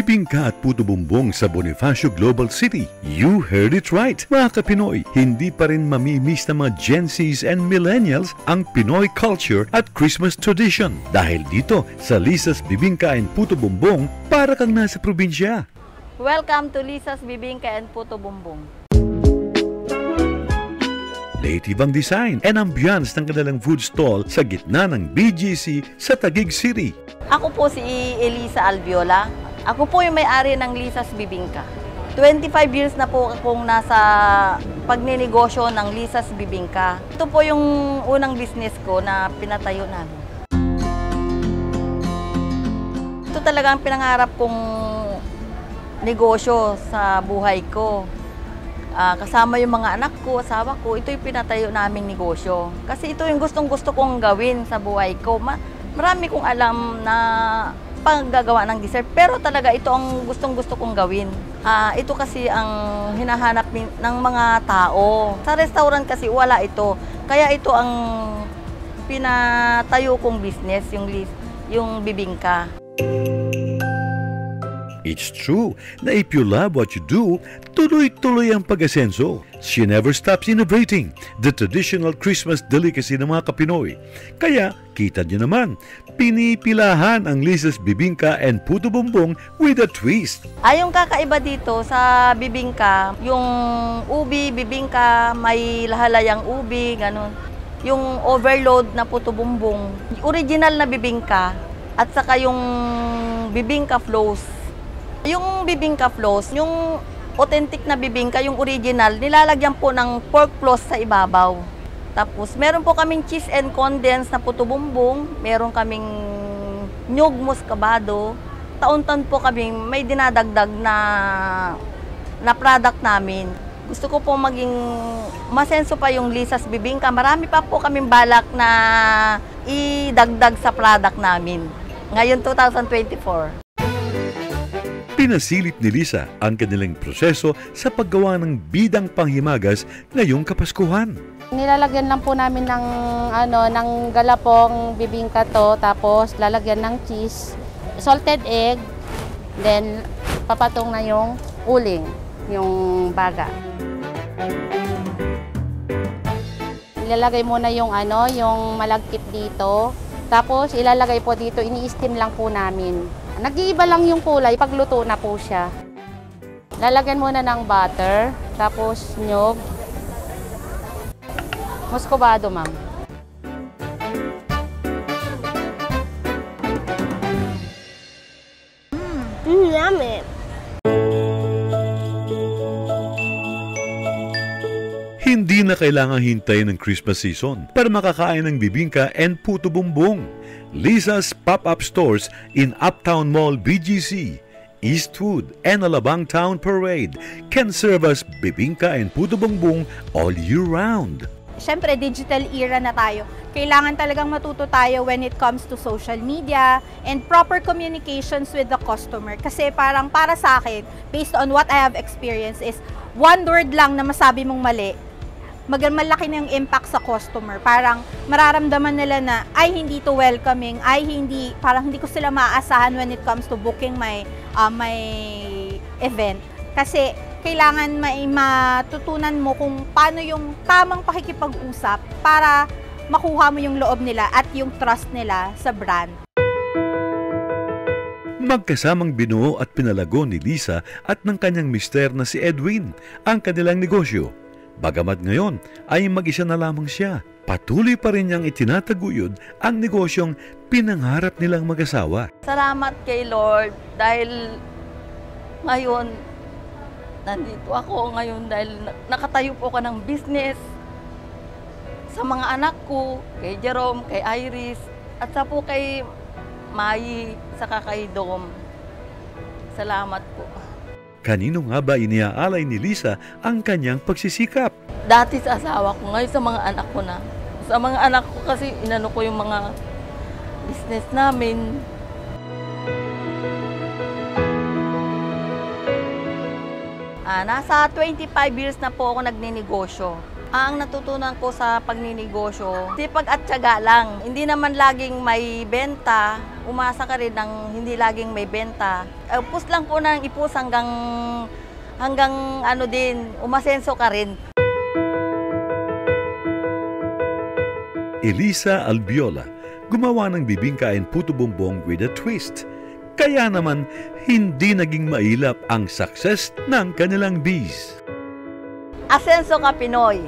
Bibingka at puto bumbong sa Bonifacio Global City. You heard it right, mga ka-Pinoy. Hindi pa rin mamimiss ng mga Gen Zs and Millennials ang Pinoy culture at Christmas tradition. Dahil dito sa Lisa's Bibingka and Puto Bumbong, para kang nasa probinsya. Welcome to Lisa's Bibingka and Puto Bumbong. Native ang design and ambiance ng kanilang food stall sa gitna ng BGC sa Taguig City. Ako po si Elisa Albiola. Ako po yung may-ari ng Lisa's Bibingka. 25 years na po akong nasa pagninegosyo ng Lisa's Bibingka. Ito po yung unang business ko na pinatayo namin. Ito talaga ang pinangarap kong negosyo sa buhay ko. Kasama yung mga anak ko, asawa ko, ito yung pinatayo naming negosyo. Kasi ito yung gustong-gusto kong gawin sa buhay ko. Marami kong alam na paggagawa ng dessert, pero talaga ito ang gustong-gusto kong gawin. Ito kasi ang hinahanap ng mga tao. Sa restaurant kasi wala ito. Kaya ito ang pinatayo kong business, yung bibingka. It's true na if you love what you do, tuloy-tuloy ang pag-asenso. She never stops innovating the traditional Christmas delicacy ng mga ka-Pinoy. Kaya, kita niyo naman, pinipilahan ang Lisa's Bibingka and Puto Bumbong with a twist. Yung kakaiba dito sa bibingka, yung ubi, bibingka, may lahalayang ubi, ganun. Yung overload na puto bumbong, original na bibingka, at saka yung bibingka flows. Yung bibingka flows, yung authentic na bibingka, yung original, nilalagyan po ng pork floss sa ibabaw. Tapos, meron po kaming cheese and condensed na puto bumbong, meron kaming nyug muscabado. Taon-taon po kami may dinadagdag na product namin. Gusto ko po maging masenso pa yung Lisa's Bibingka. Marami pa po kaming balak na idagdag sa product namin. Ngayon 2024. Pinasilip ni Lisa ang kanilang proseso sa paggawa ng bidang panghimagas ngayong Kapaskuhan. Nilalagyan lang po namin ng galapong bibingka to, tapos lalagyan ng cheese, salted egg, then papatong na yung uling, yung baga. Ilalagay muna yung yung malagkit dito, tapos ilalagay po dito, ini-steam lang po namin. Nag-iiba lang yung kulay pag luto na po siya. Lalagyan muna ng butter, tapos nyog, muscovado, ma'am. Yummy. Hindi na kailangang hintayin ng Christmas season para makakain ng bibingka and puto bumbong. Lisa's pop-up stores in Uptown Mall BGC, Eastwood, and Alabang Town Parade can serve as bibingka and puto bumbong all year round. Siyempre, digital era na tayo. Kailangan talagang matuto tayo when it comes to social media and proper communications with the customer. Kasi parang para sa akin, based on what I have experienced, is one word lang na masabi mong mali, malaki na yung impact sa customer. Parang mararamdaman nila na ay hindi to welcoming, ay parang hindi ko sila maaasahan when it comes to booking my event. Kasi kailangan matutunan mo kung paano yung tamang pakikipag-usap para makuha mo yung loob nila at yung trust nila sa brand. Magkasamang binuo at pinalago ni Lisa at ng kanyang mister na si Edwin ang kanilang negosyo. Bagamat ngayon ay mag-isa na lamang siya, patuloy pa rin niyang itinataguyod ang negosyong pinangarap nilang mag-asawa. Salamat kay Lord dahil ngayon nandito ako ngayon dahil nakatayo po ako ng business sa mga anak ko, kay Jerome, kay Iris, at sa po kay Mai, saka kay Dom. Salamat po. Kanino nga ba iniaalay ni Lisa ang kanyang pagsisikap? Dati sa asawa ko, ngayon sa mga anak ko na. Sa mga anak ko kasi inano ko yung mga business namin. Nasa 25 years na po ako nagninegosyo. Ang natutunan ko sa pagninegosyo, sipag at tiyaga lang. Hindi naman laging may benta, umasa ka rin ng hindi laging may benta. Ipus lang po ng ipus hanggang ano din, umasenso ka rin. Elisa Albiola, gumawa ng bibingka and puto bumbong with a twist. Kaya naman, hindi naging mailap ang success ng kanilang bees. Asenso ka Pinoy.